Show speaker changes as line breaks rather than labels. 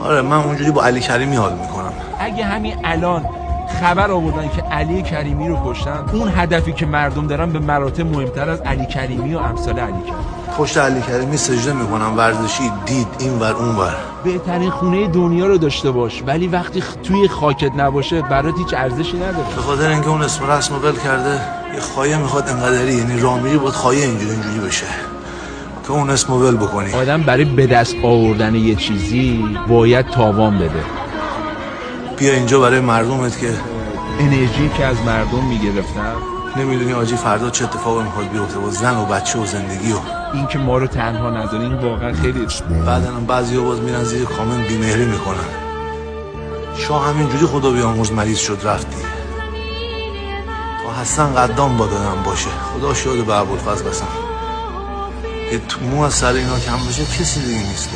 آره من اونجوری با علی کریمی حال میکنم.
اگه همین الان خبر آوردن که علی کریمی رو کشتن، اون هدفی که مردم دارن به مراتب مهمتر از علی کریمی و امثال علی کریمی.
پشت علی کریمی سجده میکنم، ورزشی، دید، این ور اون ور.
بهترین خونه دنیا رو داشته باش ولی وقتی توی خاکت نباشه برات هیچ ارزشی نداره.
به خاطر اینکه اون اسم رسم ول کرده یه خایه میخواد انقدری، یعنی رامیری بود خایه اینجوری بشه که اون اسم ول بکنی.
آدم برای به دست آوردن یه چیزی باید تاوان بده.
بیا اینجا برای مردمت که
انرژی که از مردم میگرفتن.
نمیدونی آجی فردا چه اتفاقی میخواد بیفته با زن و بچه و زندگی و
این که ما رو تنها نذاره، این واقعا خیلی.
بعدن بعضیا باز میرن زیر کامنت بی‌مهری میکنن. شاه همینجوری خدا بیامرز مریض شد رفتی. تا حسن قدام با دادم باشه. خدا شاهد به ابوالفضل قسم. یه مو از سر اینا کم بشه کسی دیگه نیست که